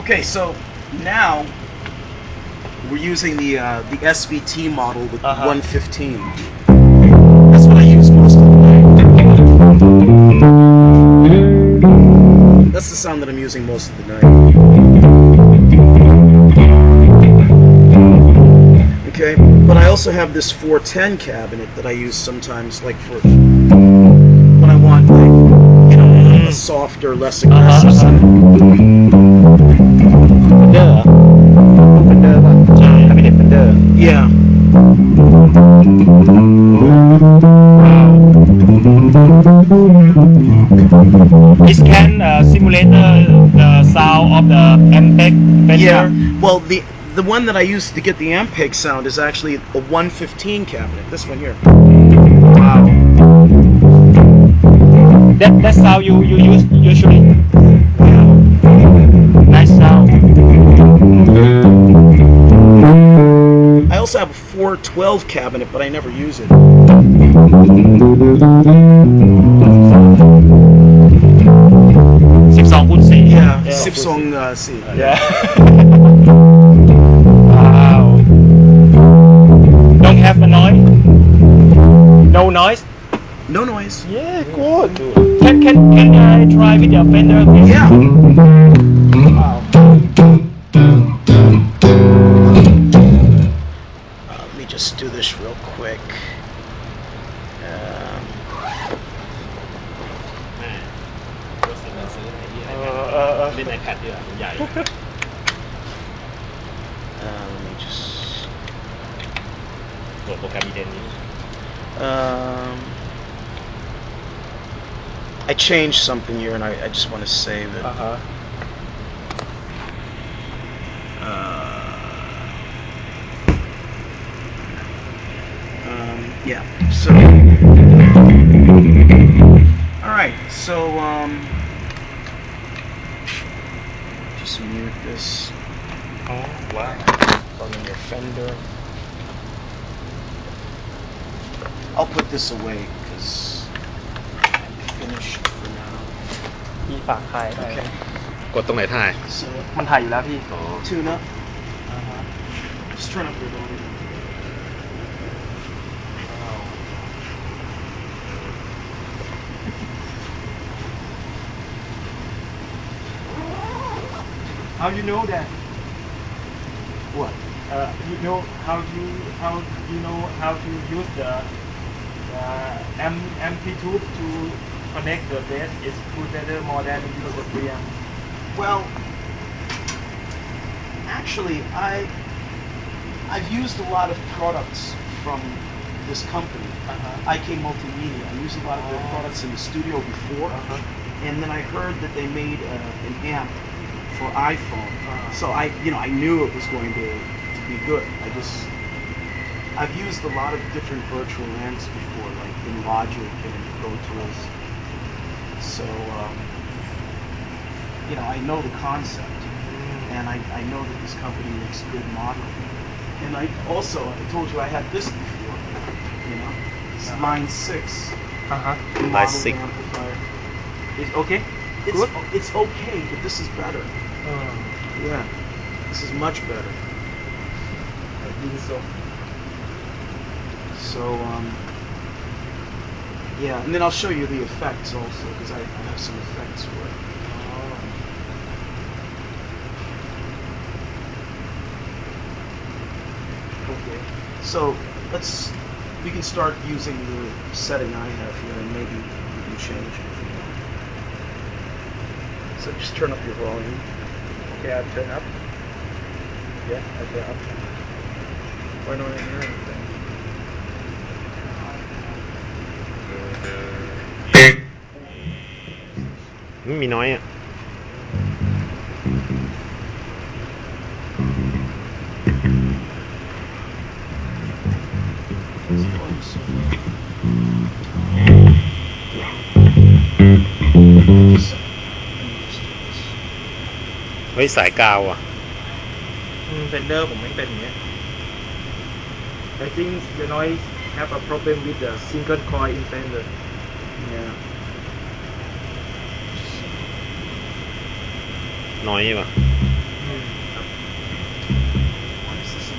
Okay, so now we're using the SVT model with 115. That's what I use most of the night. That's the sound that I'm using most of the night. Okay, but I also have this 410 cabinet that I use sometimes, like for when I want, like, you know, a softer, less aggressive sound. Yeah. This can simulate the sound of the Ampeg Fender. Yeah. Well, the one that I used to get the Ampeg sound is actually a 115 cabinet. This one here. Wow. That's how you use usually. Yeah. Nice sound. I also have a 412 cabinet, but I never use it. 12x4 Yeah, 12C. Yeah. Wow. Don't have a noise? No noise? No noise. Yeah, good. Can I try with your Fender? Please? Yeah. Wow. Let me just do this real quick. Let me just. I changed something here, and I just want to save it. Yeah. So. All right. So just mute this. Oh, wow. Plug in your Fender. I'll put this away because I'm finished for now. พี่ฝากถ่ายได้ Okay. กดตรงไหนถ่าย So มันถ่ายอยู่แล้วพี่ tune up. Just turn up your volume. How you know that? What? You know how you know how to use the Amplitube to connect the bass is better more than use the preamp. Well, actually, I've used a lot of products from this company, IK Multimedia. I used a lot of their products in the studio before, and then I heard that they made an amp for iPhone. So I knew it was going to be good. I've used a lot of different virtual amps before, like in Logic and in Pro Tools. So I know the concept, and I know that this company makes good modeling. And I told you I had this before. It's Line 6. Line 6. Amplifier. It's okay? It's okay, but this is better. Yeah, this is much better. I think so. So, yeah, and then I'll show you the effects also, because I have some effects for it. Okay, so we can start using the setting I have here, and maybe we can change it if you want. So just turn up your volume. Okay, I'll turn up. Yeah, I'll turn up. Why don't I hear anything?มีน้อยอ่ะ เฮ้ยสายกาวอ่ะ Fender ผมไม่เป็นอย่างเงี้ย I think the noise have a problem with the single coil in Fender. Yeah. น้อยว่ะ ครับ Why is this in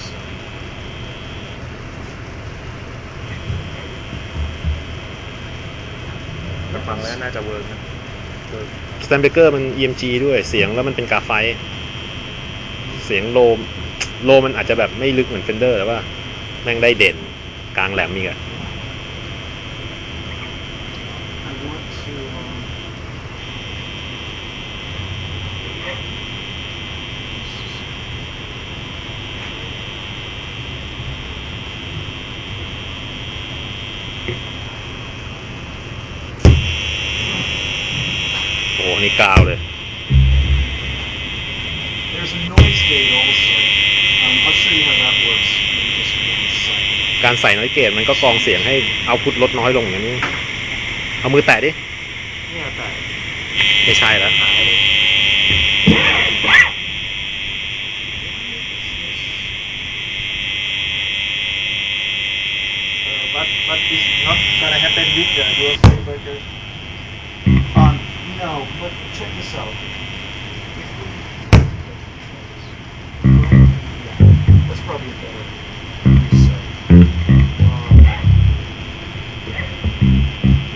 so, แต่ฟังแล้วน่าจะเวิร์กนะเวิร์ก สแตนเบเกอร์มัน EMG ด้วยเสียงแล้วมันเป็นกราไฟต์เสียงโลมันอาจจะแบบไม่ลึกเหมือนเฟนเดอร์แต่ว่าแม่งได้เด่นกลางแหลมอีกอะ I want toโอ้โหนี่กาวเลย there's a noise gate also. I'll show you how that works in just one second. การใส่น้อยเกตมันก็กรองเสียงให้เอาพุทลดน้อยลงอย่างนี้เอามือแตะดิ เนี่ยแต่ ไม่ใช่แล้ว หายเลย but is not gonna happen with your burger. No, but check this out. That's probably a better set.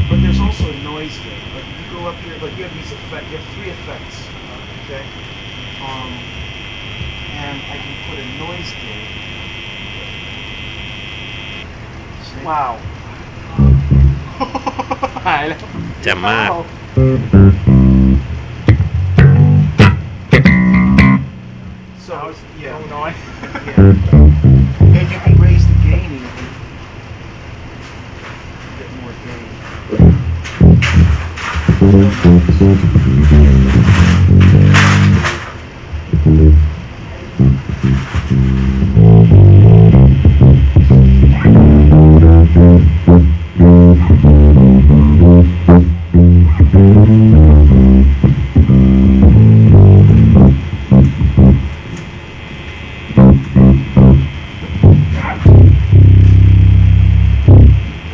But there's also a noise gate. Like you go up here, like you have these effects. You have 3 effects. Okay. And I can put a noise gate. See? Wow. หายแล้ว แจ่มมาก So yeah. น้อย Yeah. And you can raise the gain even. Get more gain.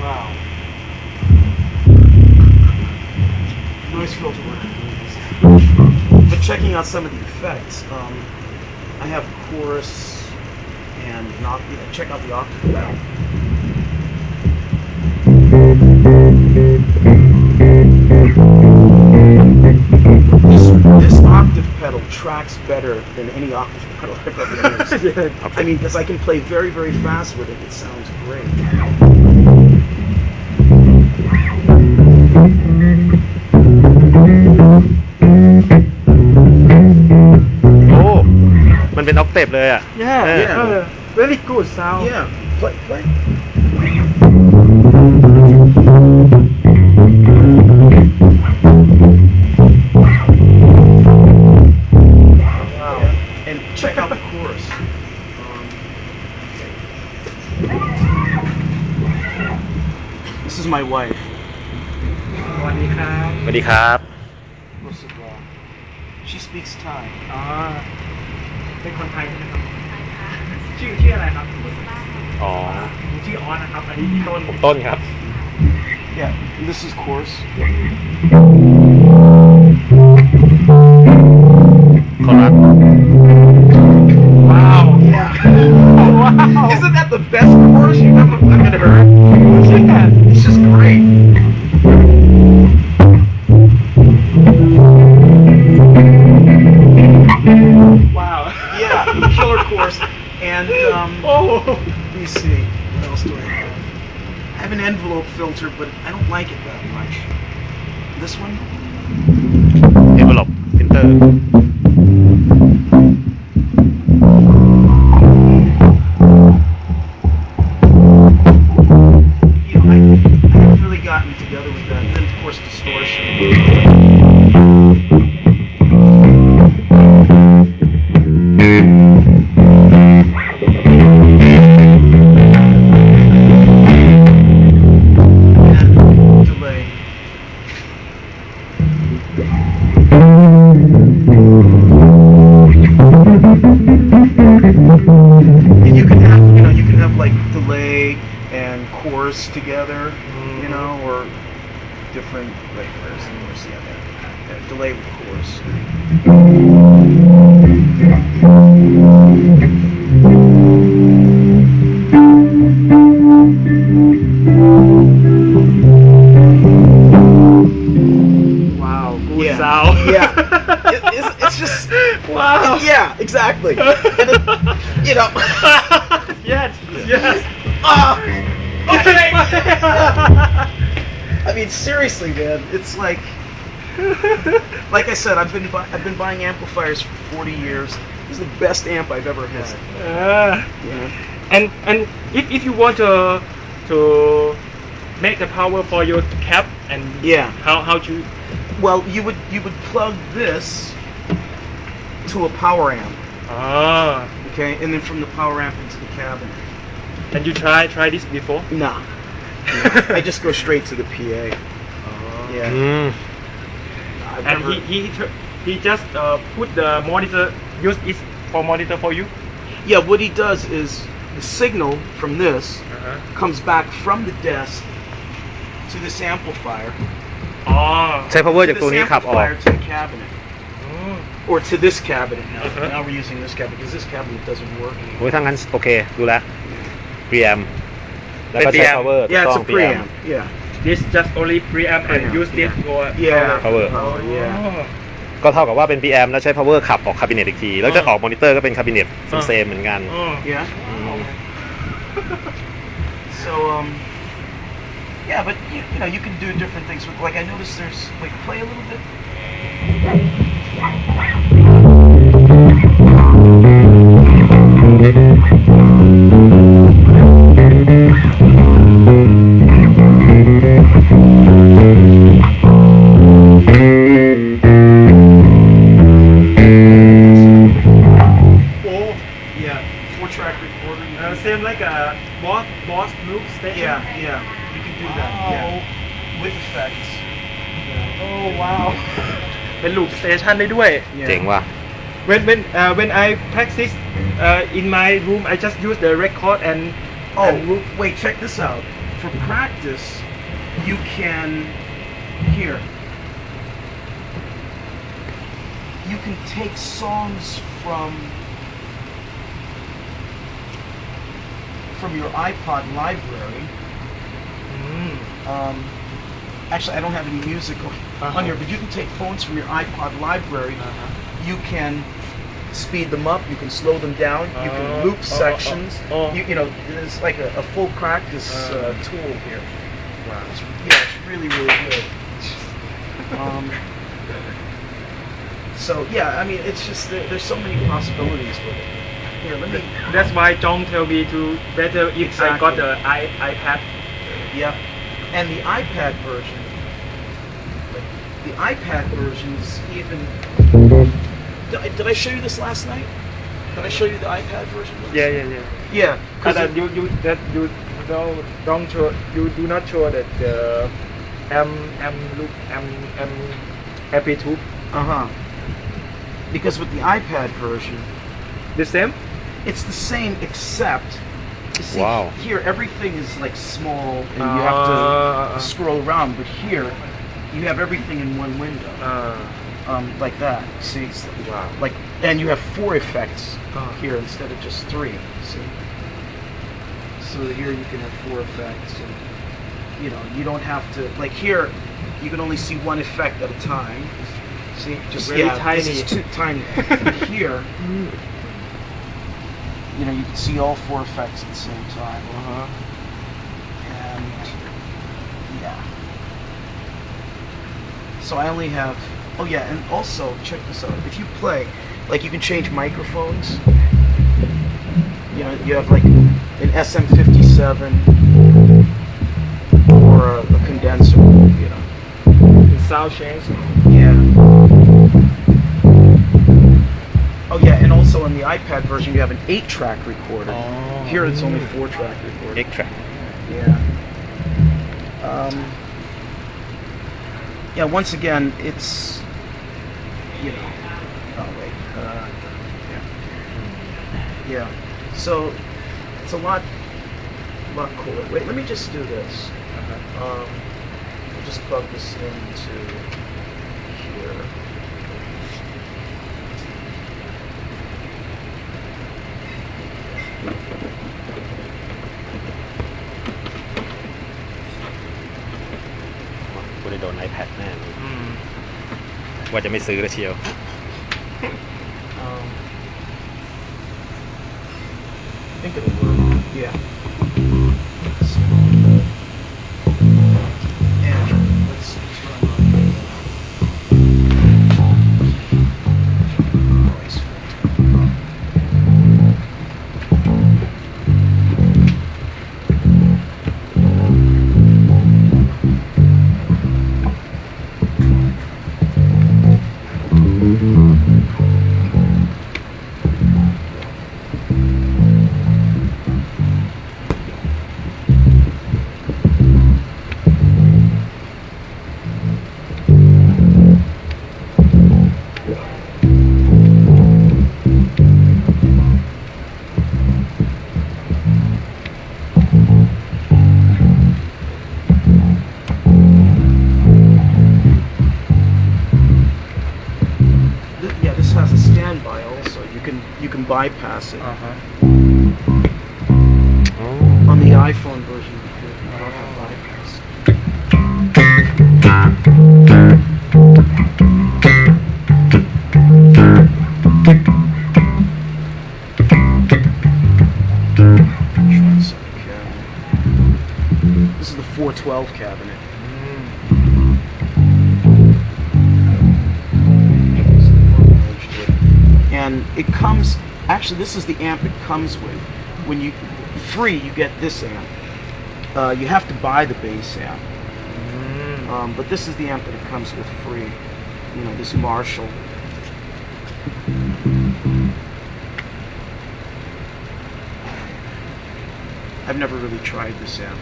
Wow. Noise filter working. But checking out some of the effects, I have chorus and check out the octave pedal. This octave pedal tracks better than any octave pedal I've ever used. I mean, because I can play very, very fast with it. It sounds great. โอ้มันเป็นออกเทปเลยอ่ะ Yeah, เออ yeah. Very good sound. Yeah, play. Wow. And check out the chorus. This is my wife. สวัสดีครับ สวัสดีครับ She speaks Thai. อ๋อ เป็นคนไทยใช่ไหมครับ ชื่ออะไรครับ อ๋อ ผมชื่อออสนะครับ อันนี้พี่ต้น ผมต้นครับ Yeah, and this is chorus. ขอรับ Wow. Yeah. Wow. Isn't that the best chorus you've ever heard? Yeah. It's just great. Wow. Yeah, killer chorus. And Oh. let me see. What else do I have? I have an envelope filter, but I don't like it that much. This one? envelope filter You know, I haven't really gotten together with that. And then, of course, distortion. And delay. And you can have like delay and chorus together, you know, or different. Wait, where's the other? Yeah, delay records. Wow, good Yeah. sound. Yeah. It's just. Wow. Yeah, exactly. And it, you know. Yes. Yes. Okay. I mean, seriously, man. It's like I said, I've been buying amplifiers for 40 years. This is the best amp I've ever had. And if you want to make the power for your cab and how to Well, you would plug this to a power amp. Okay, and then from the power amp into the cabinet. And you try this before? Nah. I just go straight to the PA. Yeah. And he just put the monitor, use it for monitor for you? Yeah, what he does is the signal from this comes back from the desk to this amplifier. ใช้ power จาก To ตัว this นี้ขับออก amplifier to the cabinet. Or to this cabinet now. Now we're using this cabinet because this cabinet doesn't work โอ้ anymore. ยถ้างั้นโอเคดูแล preamp แล้วก็ใช้ preamp power Yeah, ถู it's ก a ต้อง preamp preamp. Yeah. This just only preamp and Preamp, use this for Yeah. Power. Yeah. ก็เท่ากับว่าเป็น preamp แล้วใช้ power ขับออก cabinet อีกที แล้วจะออก monitor ก็เป็น cabinet เซมเหมือนกัน Yeah. So yeah, but you know you can do different things with, like I noticed there's, wait, play a little bit. Yeah, 4-track recorder. Same like a boss loop station. Yeah, you can do that. Yeah, with effects. Oh wow. เป็น loop station ได้ด้วย Yeah. เจ๋งว่ะ when I practice in my room I just use the record and loop. Wait, check this out. For practice, you can here. You can take songs from your iPod library. Actually, I don't have any music on here, but you can take phones from your iPod library. You can speed them up. You can slow them down. You can loop sections. You know, there's like a full practice tool here. Wow. It's really good. So yeah, I mean, it's just there's so many possibilities with it. Here, let me. That's why John tell me to better if I got the iPad. Yep. And the iPad version. The iPad version is even. Did I show you this last night? Did I show you the iPad version? Yeah. Yeah. But you don't show, you do not show that the Amplitube. Because with the iPad version, The same? it's the same except. You see, Wow. here everything is like small and you have to scroll around, but here you have everything in one window. Like that. See? Wow. Like, and you have 4 effects here instead of just 3. See? So here you can have 4 effects, and you know you don't have to, like here you can only see 1 effect at a time. See? Just Very tiny. This is too tiny. Here, you know, you can see all 4 effects at the same time. And yeah. So I only have. Oh yeah, and also check this out. If you play, like you can change microphones. You know, you have like an SM57 or a condenser. You know. The sound change. Yeah. Oh yeah, and also in the iPad version you have an 8-track recorder. Here it's only 4-track recorder. 8 track Yeah. Yeah. Once again, it's, you know. Oh wait. Yeah. So it's a lot cooler. Wait, let me just do this. just plug this into here.กูได้โดน iPad แน่ว่าจะไม่ซื้อแล้วเชียว I think it'll work. Yeah. And let's turn on voice filter. Has a standby also. You can bypass it. On the iPhone version, you don't have bypass. This is the 412 cabinet. And it comes, actually this is the amp it comes with. When you, free, you get this amp. You have to buy the bass amp. But this is the amp that it comes with free. You know, this Marshall. I've never really tried this amp.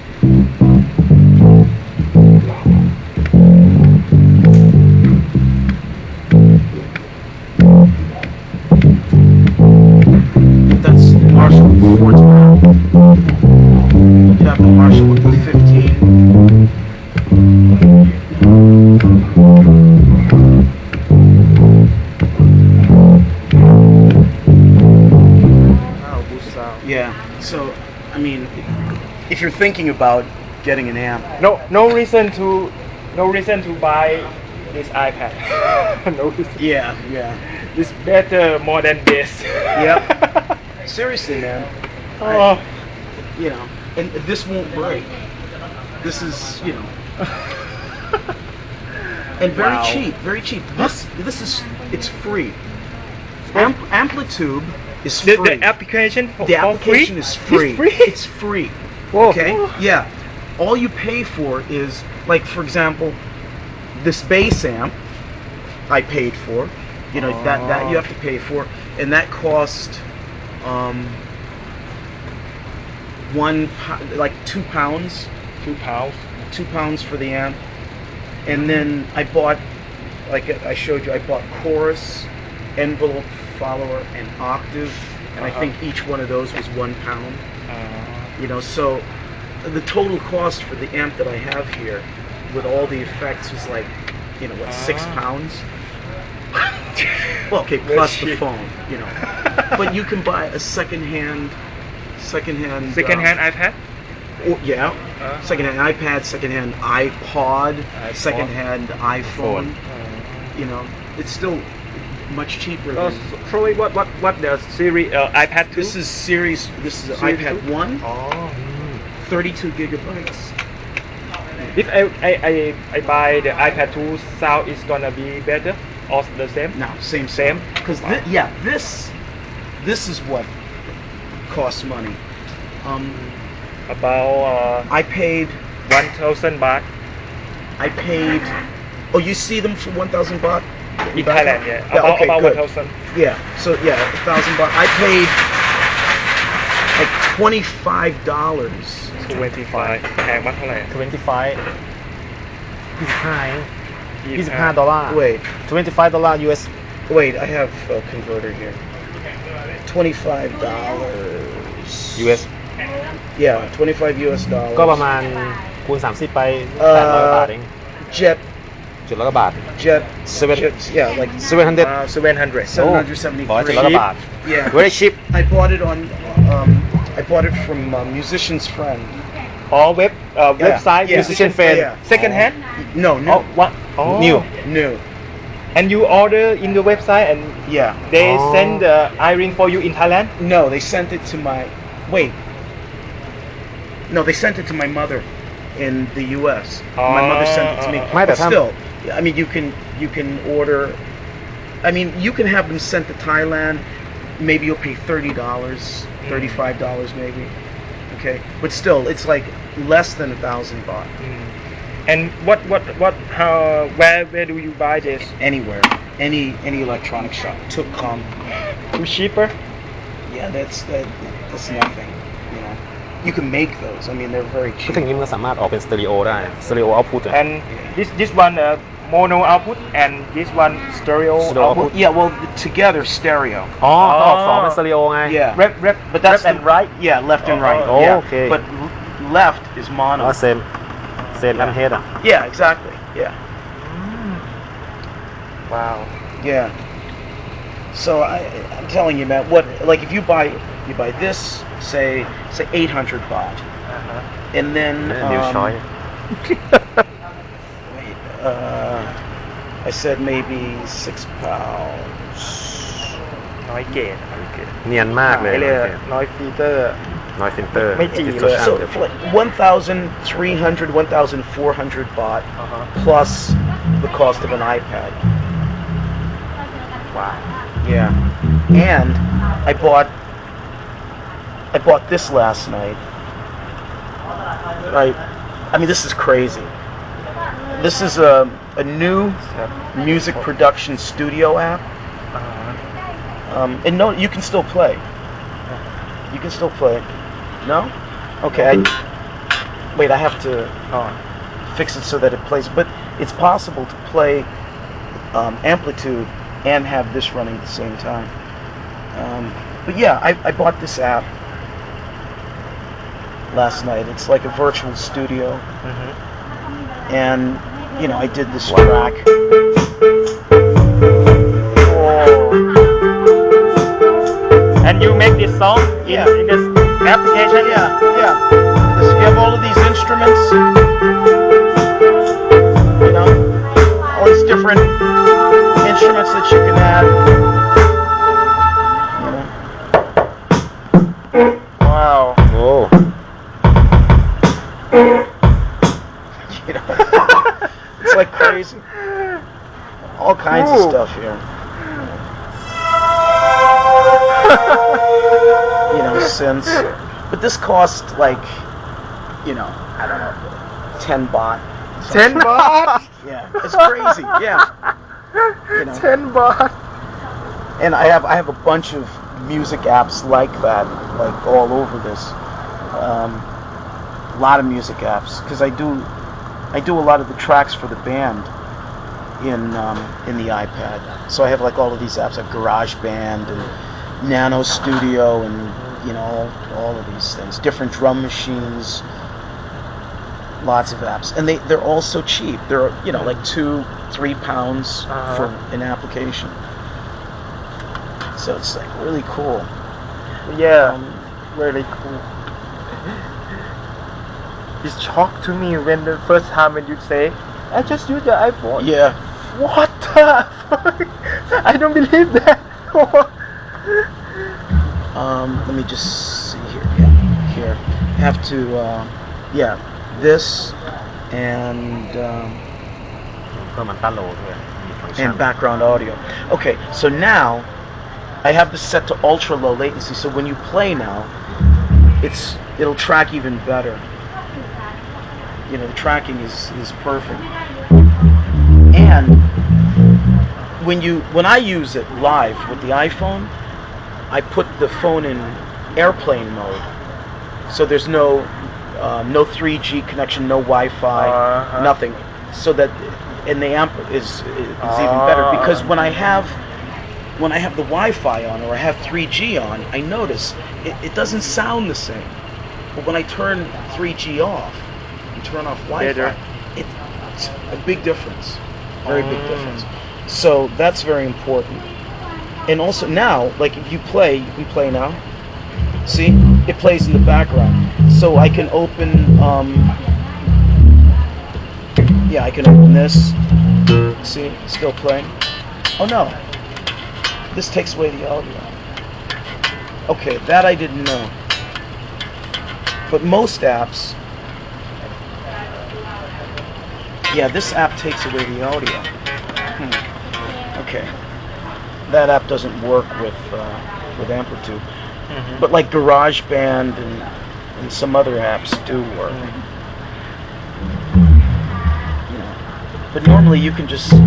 Marshall with the 412. You have the Marshall with the 15. Yeah. So, I mean, if you're thinking about getting an amp, no reason to buy this iPad. No reason. Yeah. It's better more than this. Yep. Seriously, man. You know, and this won't break. This is, you know, and very cheap, very cheap. This is, it's free. Amplitube is free. The application free? Is free. It's free. It's free. Whoa. Okay. Yeah. All you pay for is, like, for example, this bass amp. I paid for. You know, that you have to pay for, and that cost. Like £2. £2 for the amp, and then I bought, like I showed you, I bought chorus, envelope, follower, and octave, and I think each one of those was £1. You know, so the total cost for the amp that I have here, with all the effects, was like, you know, what, £6? Well, okay, plus the phone, you know. But you can buy a secondhand iPad. Yeah, secondhand iPad, secondhand iPod, secondhand iPhone. You know, it's still much cheaper. Probably what the series iPad 2? This is iPad 1. 32 gigabytes. If I buy the iPad 2, sound is gonna be better or the same? No, same. Because this is what costs money. About I paid 1,000 baht. I paid. Oh, you see them for 1,000 baht in Thailand? Yeah. About 1,000. Yeah. So yeah, 1,000 baht. I paid like $25. 25 แพงมากเท่าไหร่ 25 $25 Wait. $25 US. Wait, I have a converter here. $25. US. Yeah, $25 US. ก็ประมาณคูณ30ไป800 บาทเอง Jet 700 บาท Jet Seven- Jet, yeah, like 700 700 773. 700 บาท Yeah. very cheap I bought it on I bought it from a musician's friend. or website yeah. musician friend Yeah. second hand No, oh what oh New. New. and you order in the website and Yeah. they Oh. send the earring for you in Thailand No, they sent it to my wait. No, they sent it to my mother in the U.S. My mother sent it to me. Might But have still, I mean, you can order. I mean, you can have them sent to Thailand. Maybe you'll pay $30, $35 maybe. Okay, but still, it's like less than 1,000 baht. and what how where do you buy this Anywhere, any electronic shop. Took too cheaper Yeah, that's nothing. You know, you can make those. I mean, they're very ก็ cheap. ถึงนี้มันก็สามารถออกเป็นสเตอริโอได้สเตอริโอเอาพุท and this one mono output and this one stereo Stereo output Yeah, well, together stereo. อ๋อก็ออกสองเป็นสเตอริโอไง Yeah. rep But that's left and right Yeah, left and right. Oh, yeah. okay. But left is อ๋อ mono. เซมแอมเฮดอ่ะ Yeah, exactly. Yeah. wow Yeah. So I'm telling you, man. What like if you buy this, say 800 baht, and then new choice wait, I said maybe £6. น้อยเกต เนียนมากเลย น้อยฟีเตอร์ น้อยฟิลเตอร์ ไม่จีเลย So for like 1,300, 1,400 baht plus the cost of an iPad. wow Yeah. And I bought this last night. Right. I mean, this is crazy. This is a new music production studio app. And no, you can still play. You can still play. No? Okay. Wait, I have to fix it so that it plays. But it's possible to play Amplitube and have this running at the same time. But yeah, I bought this app last night. It's like a virtual studio. And, you know, I did this track. and you make this song in this application Yeah. You have all of these instruments. You know, all these different instruments that you can add. You know. wow โอ้ You know, it's like crazy. All kinds of stuff here. You know, synths. But this cost like, you know, I don't know, 10 baht. 10 baht Yeah, it's crazy. Yeah. You know. 10 baht And I have a bunch of music apps like that, like all over this. A lot of music apps because I do a lot of the tracks for the band in the iPad. So I have like all of these apps like GarageBand and Nano Studio and you know all of these things, different drum machines, lots of apps, and they're all so cheap. They're you know like £2-3 for an application. So it's like really cool. yeah really cool it's shocked to me when the first time when you say I just use the iPhone Yeah. what the fuck I don't believe that Let me just see here. Yeah, here. Have to, yeah, this and เพิ่มมันต้าโลด้วยมีฟังก์ชัน and background audio. Okay, so now I have this set to ultra low latency. So when you play now, it'll track even better. You know, the tracking is perfect. And when I use it live with the iPhone, I put the phone in airplane mode, so there's no 3G connection, no Wi-Fi, nothing. So that and the amp is even better because when I have the Wi-Fi on or I have 3G on, I notice it doesn't sound the same. But when I turn 3G off and turn off Wi-Fi, It's a big difference, very big difference. So that's very important. And also now, like if you can play now. See, it plays in the background. So I can open, I can open this. See, still playing. Oh no, this takes away the audio. Okay, that I didn't know. But most apps, this app takes away the audio. Okay, that app doesn't work with Amplitube. But like GarageBand and some other apps do work. But normally you can just, you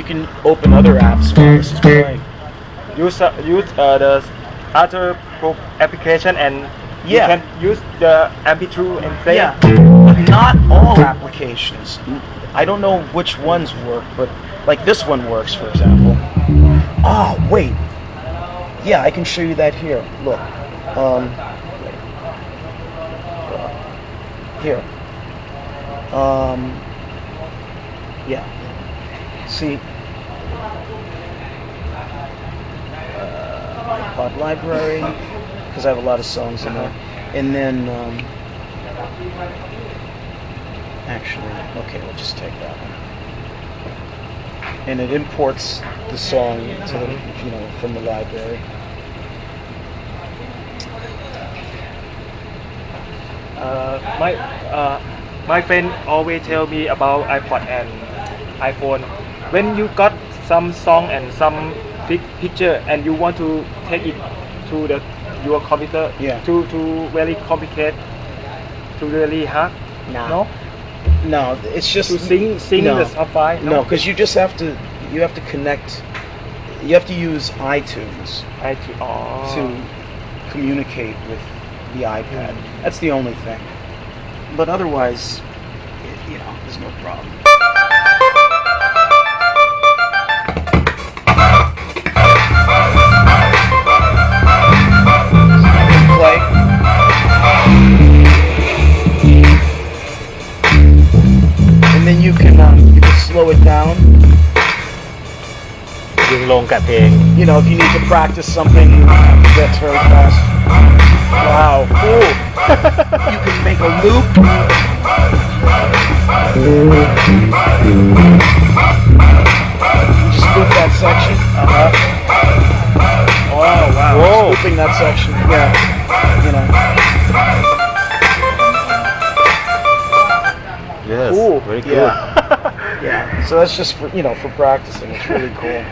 can open other apps while this is playing. Use the other application and you can use the Amplitube and play. Yeah, but not all applications. I don't know which ones work, but like this one works, for example. Oh, wait. Yeah, I can show you that here. Look. Here. Yeah. See? iPod library, because I have a lot of songs in there. And then, actually, okay, we'll just take that one. And it imports the song to the, from the library. My friend always tell me about iPod and iPhone. When you got some song and some picture and you want to take it to your computer, to very complicated, to really hard. No, it's just to sing the sound file. No, because you just have to connect. You have to use iTunes to communicate with the iPad. That's the only thing. But otherwise, there's no problem. Play. And then you can slow it down. ยิงลงกับเพลง If you need to practice something that's very fast. Wow, cool. You can make a loop. Just loop that section. Oh, wow. Whoa. Looping that section. Yeah. Yes, Cool. very good. Yeah. So that's just for practicing. It's really cool.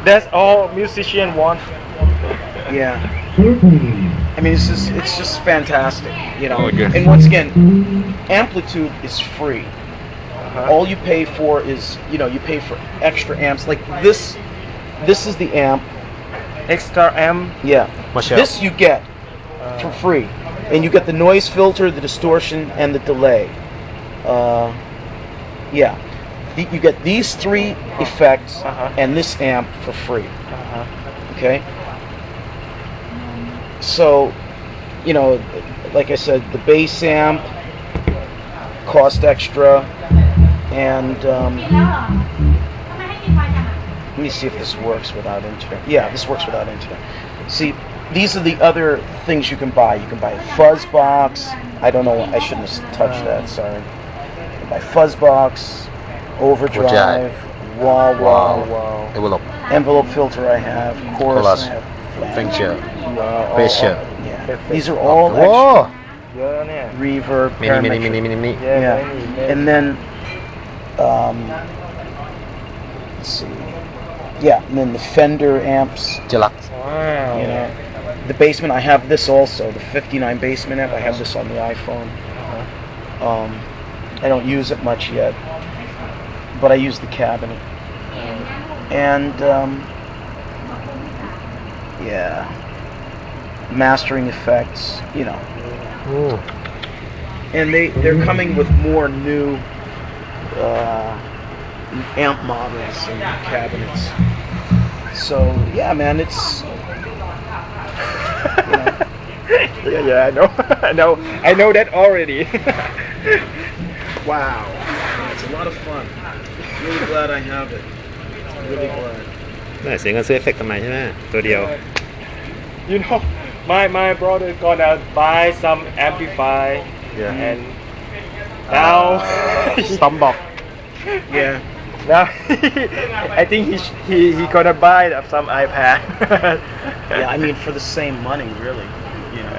That's all musician want. Yeah. I mean, it's just fantastic, Okay. And once again, Amplitube is free. All you pay for is, you pay for extra amps. Like this is the amp. Extra amp. Yeah. Michelle. This you get for free, and you get the noise filter, the distortion, and the delay. You get these three effects and this amp for free. Okay. So, like I said, the bass amp cost extra, and let me see if this works without internet. Yeah, this works without internet. See, these are the other things you can buy. You can buy a fuzz box. I don't know. I shouldn't have touched that. Sorry. You can buy fuzz box, overdrive, envelope filter. I have chorus. I have Pressure. These are all extra. Reverb, Mini. Yeah. And then, let's see. Yeah, and then the Fender amps. Deluxe. The Bassman, I have this also. The 59 Bassman amp. I have this on the iPhone. I don't use it much yet, but I use the cabinet. And mastering effects, and they're coming with more new amp models and cabinets. So yeah, man, it's yeah, I know. I know that already. Wow. It's a lot of fun. Really glad I have it. Really glad. ได้เสียเงินซื้อเอฟเฟกต์ทำไมใช่ไหมตัวเดียว You know, my brother gonna buy some amplify Yeah. and now ต้อมบอก Yeah. now I think he gonna buy some iPad. Yeah, I mean for the same money, really. You know,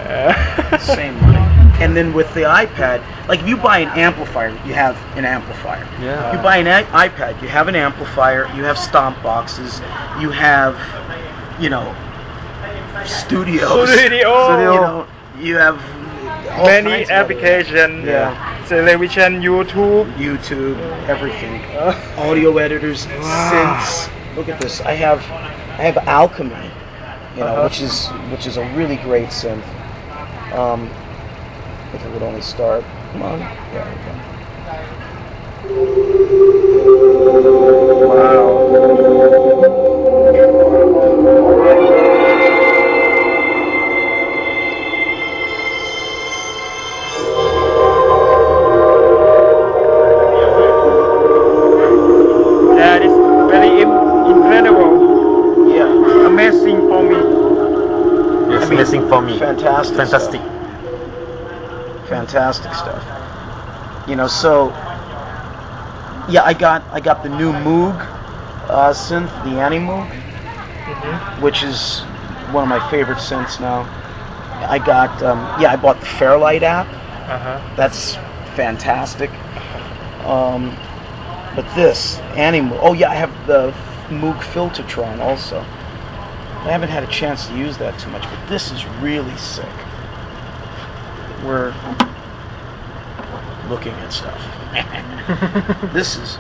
same money. And then with the iPad, like if you buy an amplifier, you have an amplifier. Yeah. You buy an iPad, you have an amplifier, you have stomp boxes, you have, you know, studios. Studio. You know, you have all Many kinds of other- application. Yeah. Television, YouTube. YouTube, everything. Audio editors, synths. Look at this. I have Alchemy, you know, which is a really great synth. If it would only start. Come on. There we go. That is very incredible. Yeah. Amazing for me. It's amazing for me. Fantastic. Fantastic. Fantastic stuff. You know, so yeah, I got the new Moog synth, the Moog, which is one of my favorite synths now. I got I bought the Fairlight app. That's fantastic. But this Moog. Oh yeah, I have the Moog Filtertron also. I haven't had a chance to use that too much, but this is really sick. We're looking at stuff. This is.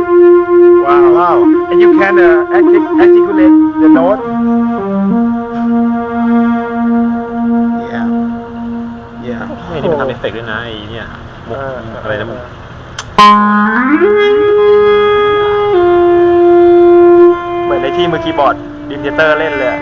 Wow. And you can articulate the note. Yeah. Yeah. ไม่นี่มันทำเอฟเฟกต์ด้วยนะไอ้เนี่ยมุกอะไรนะมุก เหมือนในที่มือคีย์บอร์ดดิเทเตอร์เล่นเลยอะ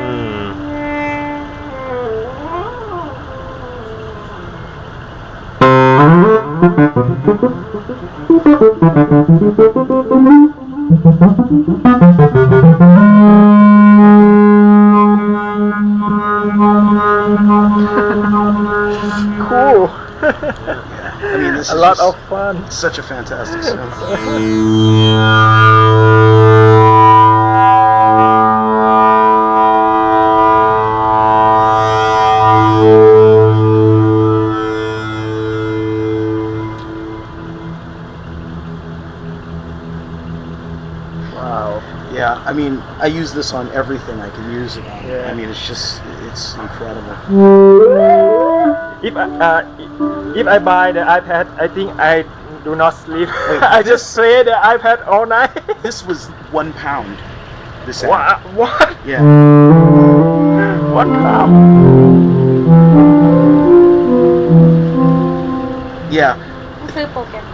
Cool. I mean, this a is lot just of fun. such a fantastic sound. Wow. Yeah, I mean, I use this on everything I can use it on. Yeah. I mean, it's incredible. If I buy the iPad, I think I do not sleep. Wait, I just play the iPad all night. This was £1. This What? app. What? Yeah. 1 pound. Yeah. ซื้อโปรแกรม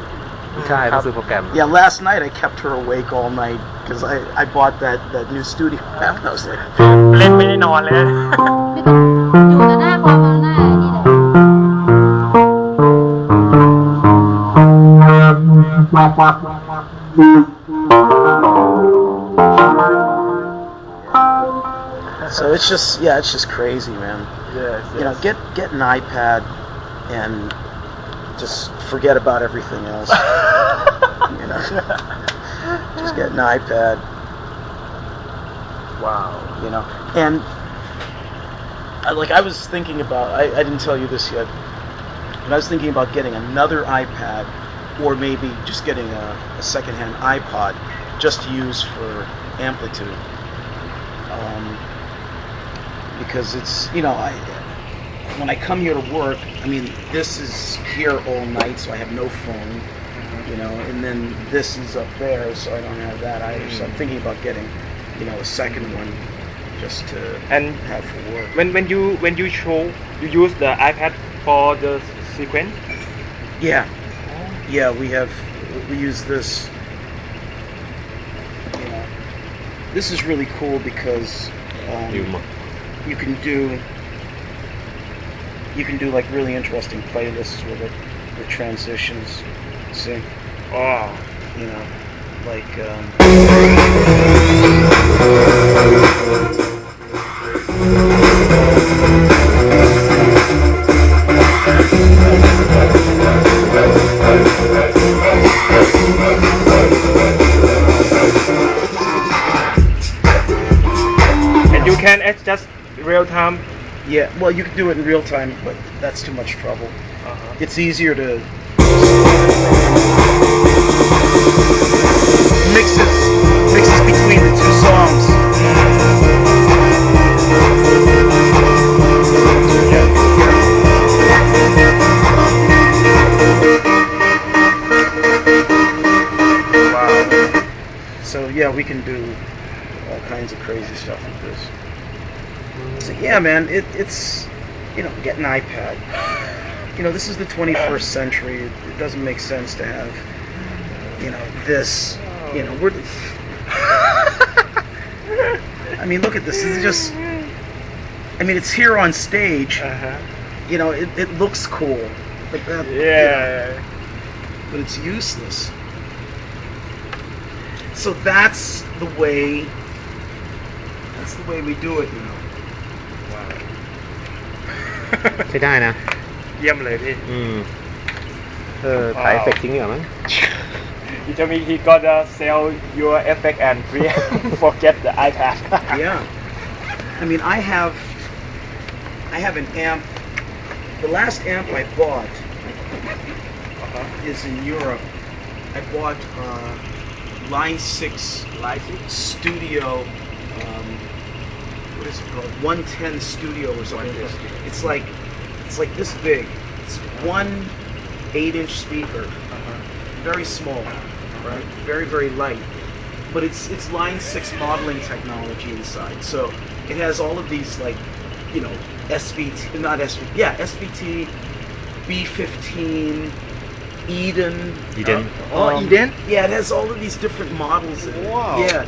ใช่ต้องซื้อโปรแกรม Yeah, last night I kept her awake all night because I bought that new studio app and I was like, เล่นไม่ได้นอนเลย ไม่ต้องอยู่แต่หน้าความเอาหน้านี่เลย so it's just crazy, man. Yes, You know, get an iPad and just forget about everything else. You know, just get an iPad. Wow. You know, and I was thinking about, I didn't tell you this yet, but I was thinking about getting another iPad or maybe just getting a secondhand iPod just to use for Amplitube. Because it's, you know, when I come here to work, I mean, this is here all night, so I have no phone, you know, and then this is up there, so I don't have that either. So I'm thinking about getting, you know, a second one just to And have for work. when you show, you use the iPad for the sequence? Yeah, yeah, we use this, you know, this is really cool because you can do like really interesting playlists with it, with transitions. See? Oh. You know, like. And you can adjust real time. Yeah, well, you can do it in real time, but that's too much trouble. It's easier to mixes between the two songs. Wow. So yeah, we can do all kinds of crazy stuff with this. So yeah, man, it's get an iPad. This is the 21st century. It doesn't make sense to have this. We're. I mean, look at this. This is just. I mean, it's here on stage. It looks cool, but that. Yeah. But it's useless. So that's the way we do it, Wow. ใช้ได้นะ เยี่ยมเลยพี่ ถ่ายเอฟเฟกต์ทิ้งเหรอมั้ง You tell me he gonna sell your effect and free forget the iPad. Yeah. I mean, I have an amp. The last amp I bought is in Europe. I bought Line 6 Studio. What is it called? 110 Studio or something. It's like this big. It's one 8-inch speaker. Very small, right? Very, very light. But it's Line 6 modeling technology inside. So it has all of these SVT, not SVT, yeah, SVT, B15, Eden. Eden? Yeah, it has all of these different models in it. Wow. Yeah.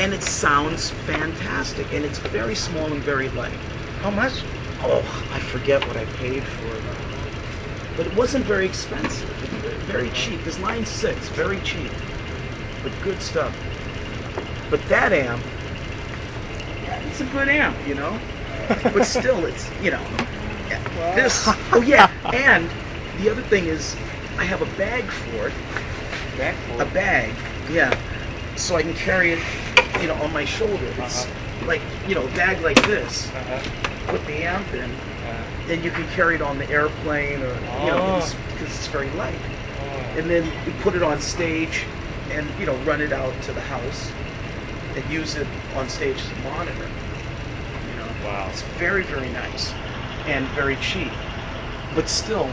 And it sounds fantastic, and it's very small and very light. How much? Oh, I forget what I paid for it. But it wasn't very expensive. Very cheap. This Line 6, very cheap. But good stuff. But that amp, it's a good amp, But still, it's, Wow. This, oh yeah, and the other thing is, I have a bag for it. A bag, yeah. So I can carry it, on my shoulder. It's like, a bag like this. Put the amp in, and you can carry it on the airplane or, because it's very light. And then you put it on stage and, run it out to the house and use it on stage as a monitor. Wow. It's very, very nice and very cheap. But still,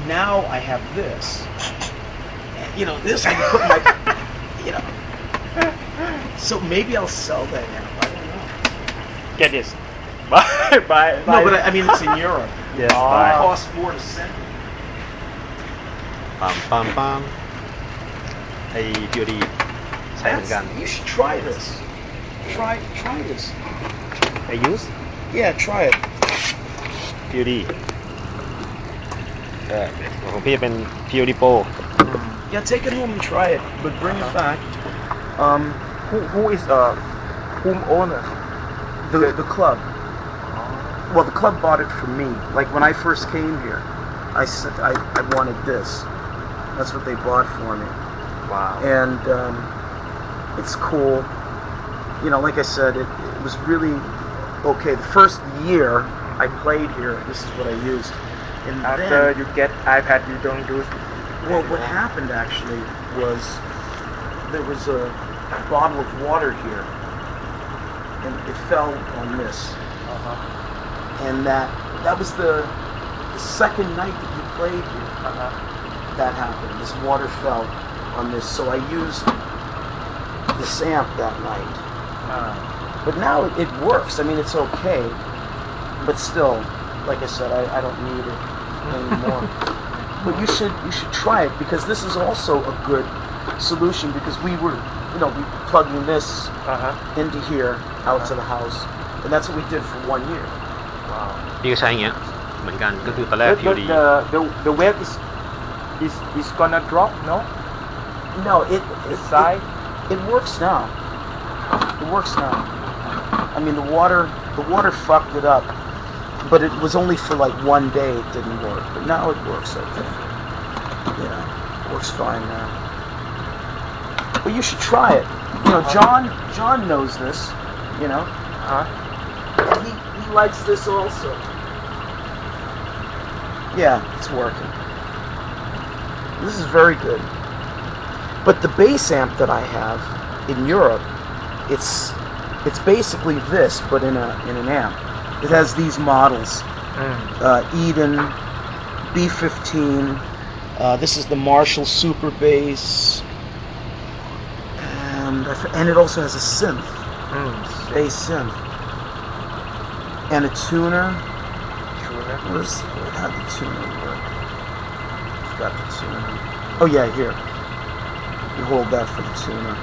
now I have this. This I can put my, So maybe I'll sell that amp. I don't know. Get this. Buy. No, but I mean, it's in Europe. Yes, It buy. costs more to send it. ปั๊มไอ้ POD ใช้เหมือนกัน You should try this. Try this. I use Yeah, try it. POD ของพี่เป็น POD Pro Yeah, take it home and try it, but bring it back. Who is whom owner? The club. Well, the club bought it for me. Like when I first came here, I said I wanted this. That's what they bought for me. Wow. And it's cool. Like I said, it was really okay. The first year I played here, this is what I used. And After then, you get iPad, you don't use. well, what happened actually was there was a bottle of water here, and it fell on this. And that was the second night that you played here. That happened. This water fell on this, so I used this amp that night. But now it works. I mean, it's okay, but still, like I said, I don't need it anymore. But you should try it because this is also a good solution because we were, we plugging this Uh-huh. into here out to the house, and that's what we did for 1 year. Wow. นี่ก็ใช้อย่างเงี้ยเหมือนกันก็คือตอนแรก The, ผิวดี the wave is gonna drop, no? No, The side? it works now. It works now. I mean, the water fucked it up, but it was only for like 1 day it didn't work. But now it works okay. It works fine now. But you should try it. John knows this. Huh? He likes this also. Yeah, it's working. This is very good. But the bass amp that I have in Europe, it's basically this, but in an amp. It has these models: Eden, B15. This is the Marshall Super Bass, and it also has a synth, bass synth, and a tuner. How the tuner work? Got the tuner. Oh yeah, here. You hold that for the tuner.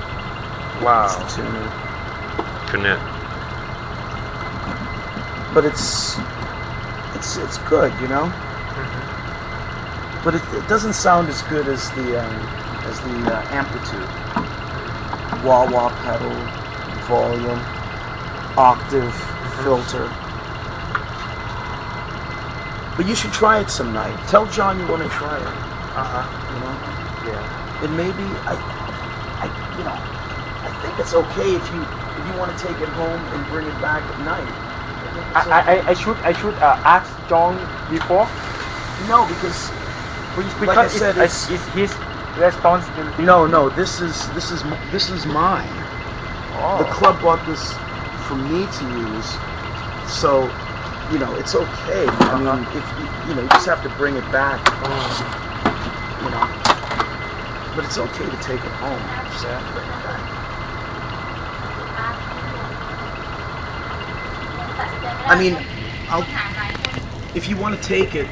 Wow. That's the tuner. คือเนี่ย But it's good, But it doesn't sound as good as the Amplitube. Wah-wah pedal, volume, octave, filter. But you should try it some night. Tell John you want to try it. Yeah. It may be, I think it's okay if you want to take it home and bring it back at night. I should ask John before No, because because like I said, it's his responsibility. no. This is mine. Oh. The club bought this for me to use, so it's okay. I mean, if you just have to bring it back. But it's okay to take it home. Just have to bring it back. I mean, if you want to take it